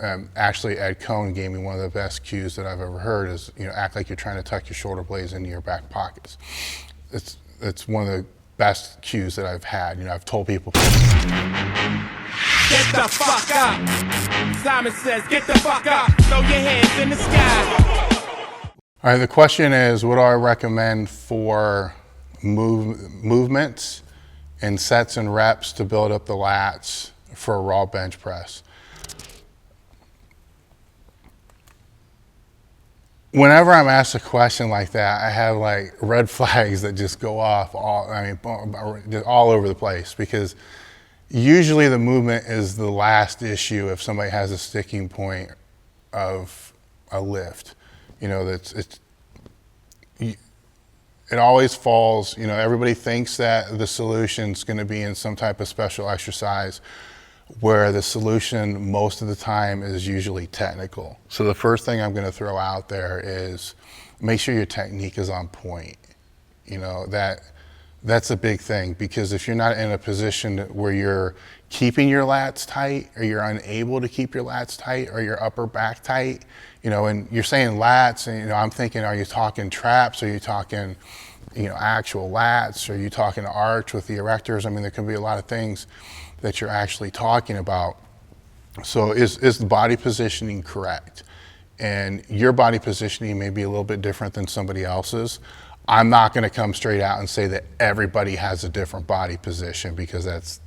Actually, Ed Cohn gave me one of the best cues that I've ever heard is, act like you're trying to tuck your shoulder blades into your back pockets. It's one of the best cues that I've had. I've told people. Get the fuck up. Simon says, get the fuck up. Throw your hands in the sky. All right, the question is, what do I recommend for movements and sets and reps to build up the lats for a raw bench press? Whenever I'm asked a question like that, I have like red flags that just go off all over the place, because usually the movement is the last issue if somebody has a sticking point of a lift. It always falls, everybody thinks that the solution's gonna be in some type of special exercise, where the solution most of the time is usually technical. So the first thing I'm gonna throw out there is make sure your technique is on point. That's a big thing, because if you're not in a position where you're keeping your lats tight, or you're unable to keep your lats tight, or your upper back tight, and you're saying lats, and I'm thinking, are you talking traps? Are you talking, actual lats? Are you talking arch with the erectors? I mean, there can be a lot of things that you're actually talking about. So is the body positioning correct? And your body positioning may be a little bit different than somebody else's. I'm not gonna come straight out and say that everybody has a different body position, because that's,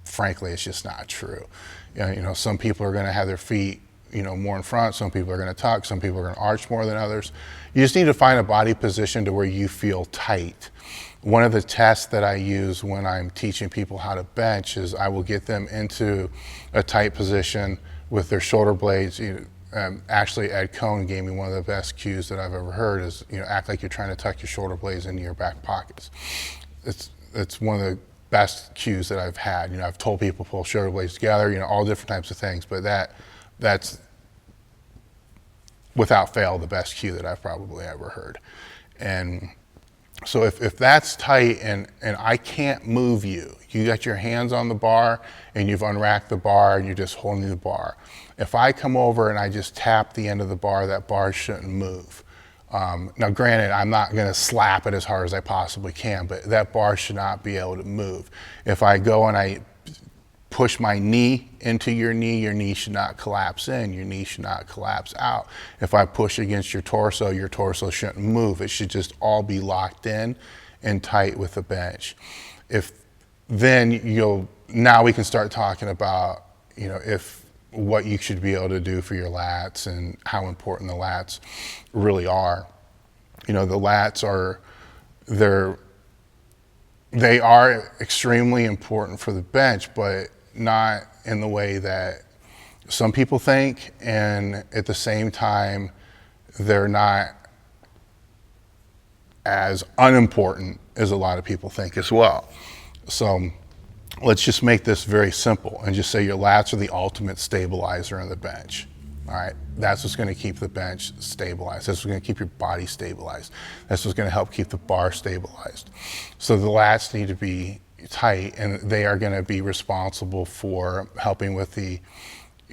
frankly, it's just not true. Some people are gonna have their feet more in front, some people are gonna tuck, some people are gonna arch more than others. You just need to find a body position to where you feel tight. One of the tests that I use when I'm teaching people how to bench is I will get them into a tight position with their shoulder blades. Actually, Ed Cohn gave me one of the best cues that I've ever heard is, act like you're trying to tuck your shoulder blades into your back pockets. It's one of the best cues that I've had. I've told people pull shoulder blades together, all different types of things, but that's without fail the best cue that I've probably ever heard. And so if that's tight and I can't move you, you got your hands on the bar and you've unracked the bar and you're just holding the bar. If I come over and I just tap the end of the bar, that bar shouldn't move. Now granted, I'm not gonna slap it as hard as I possibly can, but that bar should not be able to move. If I go and I push my knee into your knee should not collapse in, your knee should not collapse out. If I push against your torso shouldn't move. It should just all be locked in and tight with the bench. Now we can start talking about, what you should be able to do for your lats and how important the lats really are. The lats they are extremely important for the bench, but not in the way that some people think, and at the same time, they're not as unimportant as a lot of people think as well. So let's just make this very simple and just say your lats are the ultimate stabilizer on the bench. All right, that's what's gonna keep the bench stabilized. That's what's gonna keep your body stabilized. That's what's gonna help keep the bar stabilized. So the lats need to be tight, and they are gonna be responsible for helping with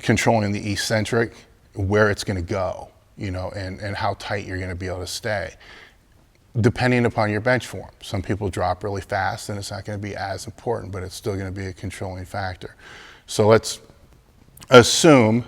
controlling the eccentric, where it's gonna go, and how tight you're gonna be able to stay. Depending upon your bench form. Some people drop really fast and it's not gonna be as important, but it's still gonna be a controlling factor. So let's assume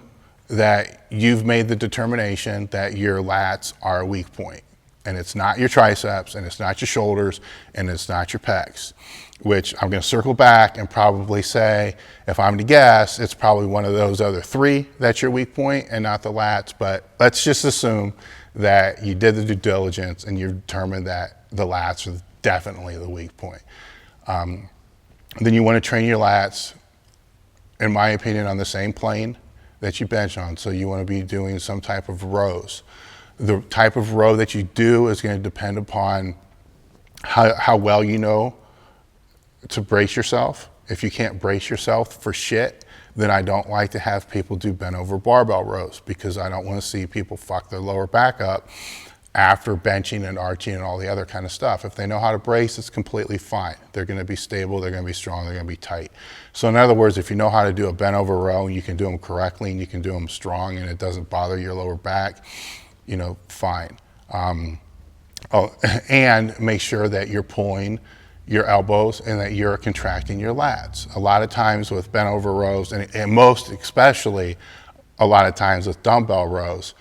that you've made the determination that your lats are a weak point, and it's not your triceps, and it's not your shoulders, and it's not your pecs, which I'm gonna circle back and probably say, if I'm to guess, it's probably one of those other three that's your weak point and not the lats, but let's just assume that you did the due diligence and you determined that the lats are definitely the weak point. Then you wanna train your lats, in my opinion, on the same plane that you bench on. So you wanna be doing some type of rows. The type of row that you do is gonna depend upon how well you know to brace yourself. If you can't brace yourself for shit, then I don't like to have people do bent over barbell rows, because I don't wanna see people fuck their lower back up after benching and arching and all the other kind of stuff. If they know how to brace, it's completely fine. They're going to be stable, they're going to be strong, they're going to be tight. So in other words, if you know how to do a bent over row and you can do them correctly and you can do them strong and it doesn't bother your lower back, you know, fine. And make sure that you're pulling your elbows and that you're contracting your lats. A lot of times with bent over rows, and most especially a lot of times with dumbbell rows,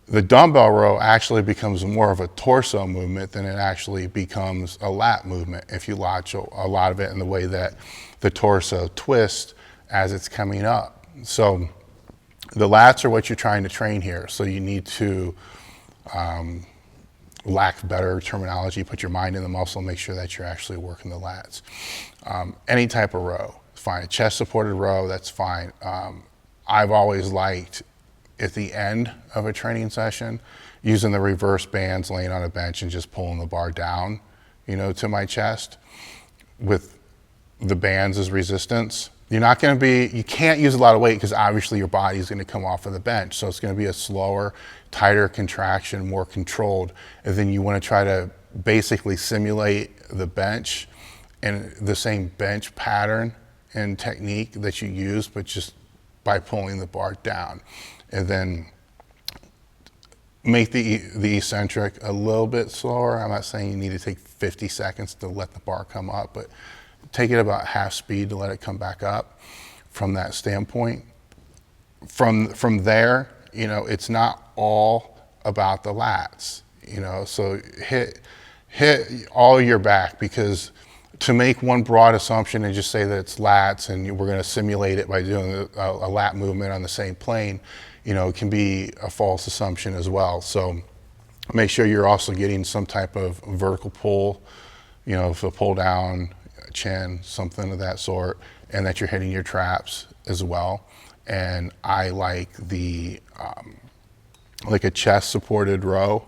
the dumbbell row actually becomes more of a torso movement than it actually becomes a lat movement if you watch a lot of it in the way that the torso twists as it's coming up. So the lats are what you're trying to train here. So you need to, lack better terminology, put your mind in the muscle, make sure that you're actually working the lats. Any type of row, fine. A chest supported row, that's fine. I've always liked at the end of a training session, using the reverse bands, laying on a bench and just pulling the bar down, you know, to my chest with the bands as resistance. You're not going to be, you can't use a lot of weight because obviously your body is going to come off of the bench. So it's going to be a slower, tighter contraction, more controlled. And then you want to try to basically simulate the bench and the same bench pattern and technique that you use, but just by pulling the bar down. And then make the eccentric a little bit slower. I'm not saying you need to take 50 seconds to let the bar come up, but take it about half speed to let it come back up from that standpoint. From there, you know, it's not all about the lats, you know, so hit all your back, because to make one broad assumption and just say that it's lats and we're going to simulate it by doing a lat movement on the same plane, you know, it can be a false assumption as well. So make sure you're also getting some type of vertical pull, you know, if a pull down, chin, something of that sort, and that you're hitting your traps as well. And I like the, like a chest supported row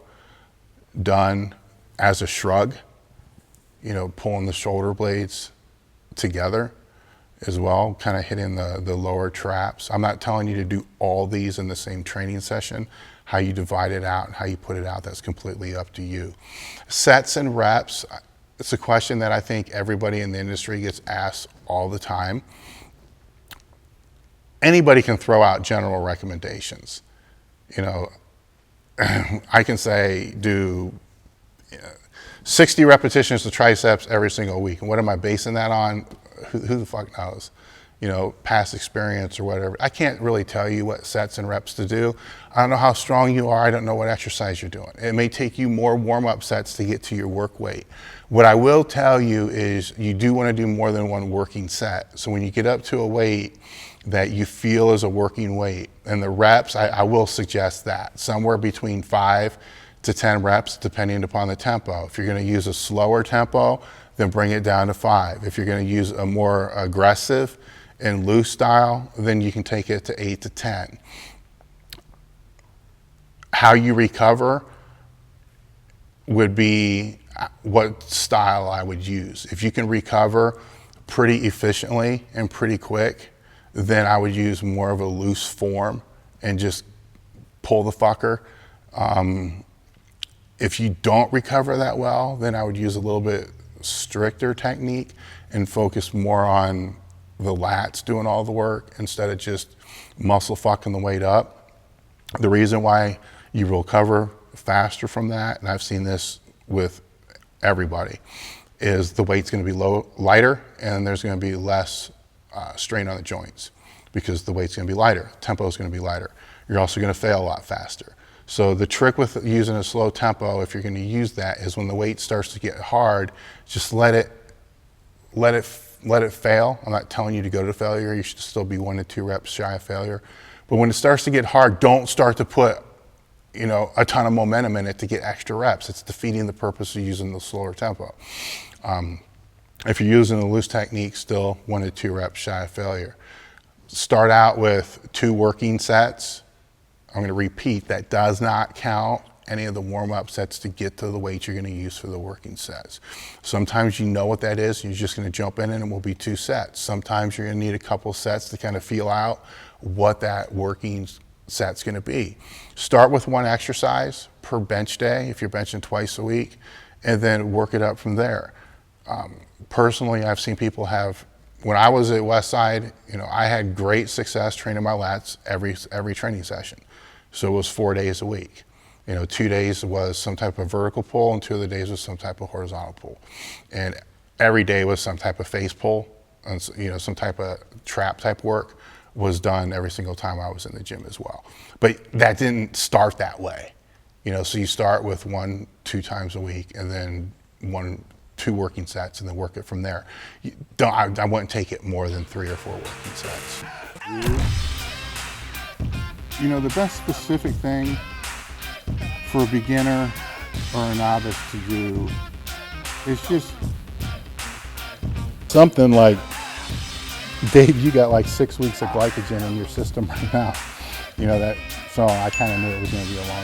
done as a shrug, you know, pulling the shoulder blades together as well, kind of hitting the lower traps. I'm not telling you to do all these in the same training session. How you divide it out and how you put it out, that's completely up to you. Sets and reps, it's a question that I think everybody in the industry gets asked all the time. Anybody can throw out general recommendations. You know, I can say do 60 repetitions of triceps every single week. And what am I basing that on? Who the fuck knows? You know, past experience or whatever. I can't really tell you what sets and reps to do. I don't know how strong you are. I don't know what exercise you're doing. It may take you more warm-up sets to get to your work weight. What I will tell you is you do want to do more than one working set. So when you get up to a weight that you feel is a working weight, and the reps, I will suggest that somewhere between 5 to 10 reps, depending upon the tempo. If you're going to use a slower tempo, then bring it down to 5. If you're going to use a more aggressive and loose style, then you can take it to 8 to 10. How you recover would be what style I would use. If you can recover pretty efficiently and pretty quick, then I would use more of a loose form and just pull the fucker. If you don't recover that well, then I would use a little bit stricter technique and focus more on the lats doing all the work instead of just muscle fucking the weight up. The reason why you will recover faster from that, and I've seen this with everybody, is the weight's going to be lighter and there's going to be less strain on the joints because the weight's going to be lighter, tempo is going to be lighter. You're also going to fail a lot faster. So the trick with using a slow tempo, if you're going to use that, is when the weight starts to get hard, just let it fail. I'm not telling you to go to failure. You should still be 1 to 2 reps shy of failure. But when it starts to get hard, don't start to put, you know, a ton of momentum in it to get extra reps. It's defeating the purpose of using the slower tempo. If you're using a loose technique, still 1 to 2 reps shy of failure. Start out with 2 working sets. I'm going to repeat, that does not count any of the warm-up sets to get to the weight you're going to use for the working sets. Sometimes you know what that is, and you're just going to jump in and it will be 2 sets. Sometimes you're going to need a couple sets to kind of feel out what that working set's going to be. Start with one exercise per bench day if you're benching twice a week, and then work it up from there. Personally, I've seen people have, when I was at Westside, I had great success training my lats every training session. So it was 4 days a week. 2 days was some type of vertical pull, and 2 of the days was some type of horizontal pull. And every day was some type of face pull, and some type of trap type work was done every single time I was in the gym as well. But that didn't start that way. So you start with 1-2 times a week, and then 1-2 working sets, and then work it from there. I wouldn't take it more than 3 or 4 working sets. The best specific thing for a beginner or a novice to do is just something like, Dave, you got like 6 weeks of glycogen in your system right now. So I kind of knew it was going to be a long